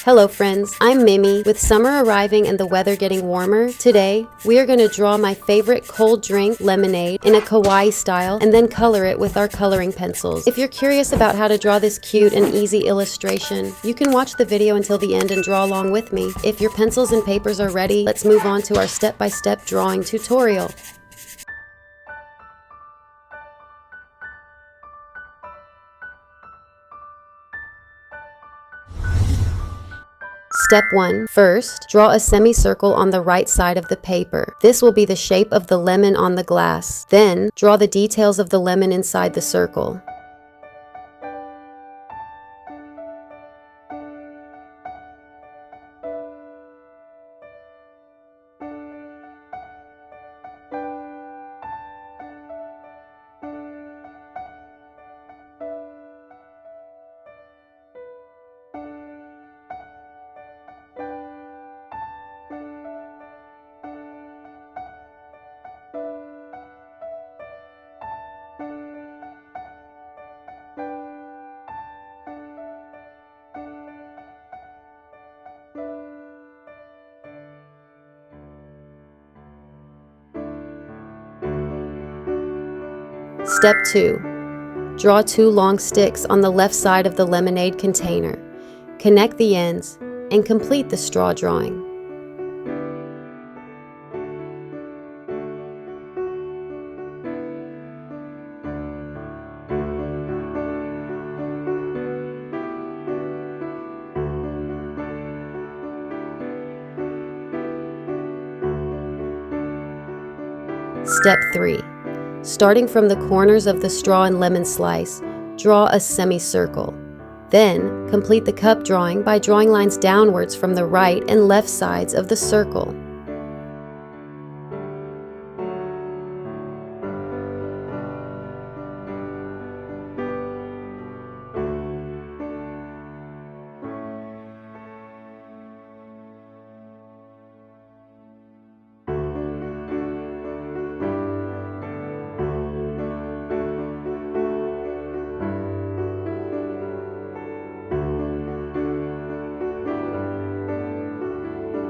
Hello friends, I'm Mimi. With summer arriving and the weather getting warmer, today we are going to draw my favorite cold drink, lemonade, in a kawaii style and then color it with our coloring pencils. If you're curious about how to draw this cute and easy illustration, you can watch the video until the end and draw along with me. If your pencils and papers are ready, let's move on to our step-by-step drawing tutorial. Step 1. First, draw a semicircle on the right side of the paper. This will be the shape of the lemon on the glass. Then, draw the details of the lemon inside the circle. Step 2. Draw 2 long sticks on the left side of the lemonade container. Connect the ends and complete the straw drawing. Step 3. Starting from the corners of the straw and lemon slice, draw a semicircle. Then, complete the cup drawing by drawing lines downwards from the right and left sides of the circle.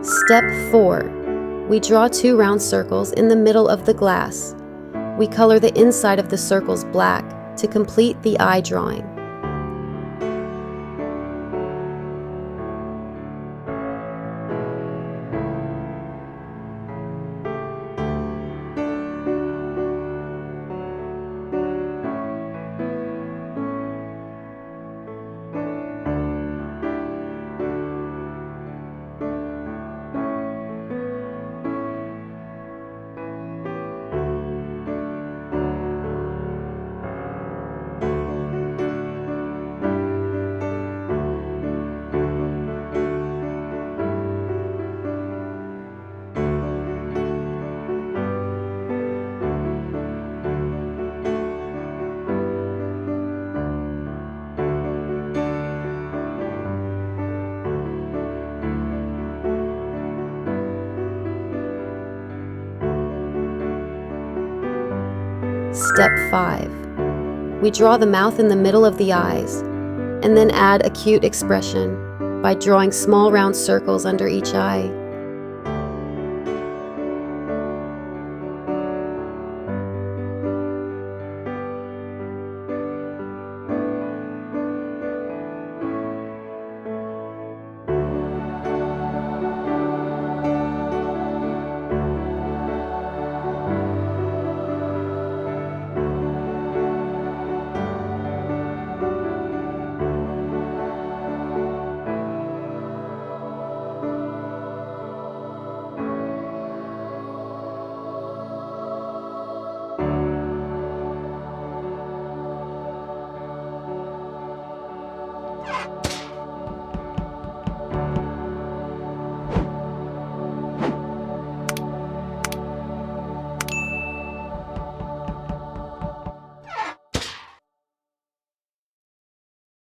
Step 4. We draw 2 round circles in the middle of the glass. We color the inside of the circles black to complete the eye drawing. Step 5. We draw the mouth in the middle of the eyes, and then add a cute expression by drawing small round circles under each eye.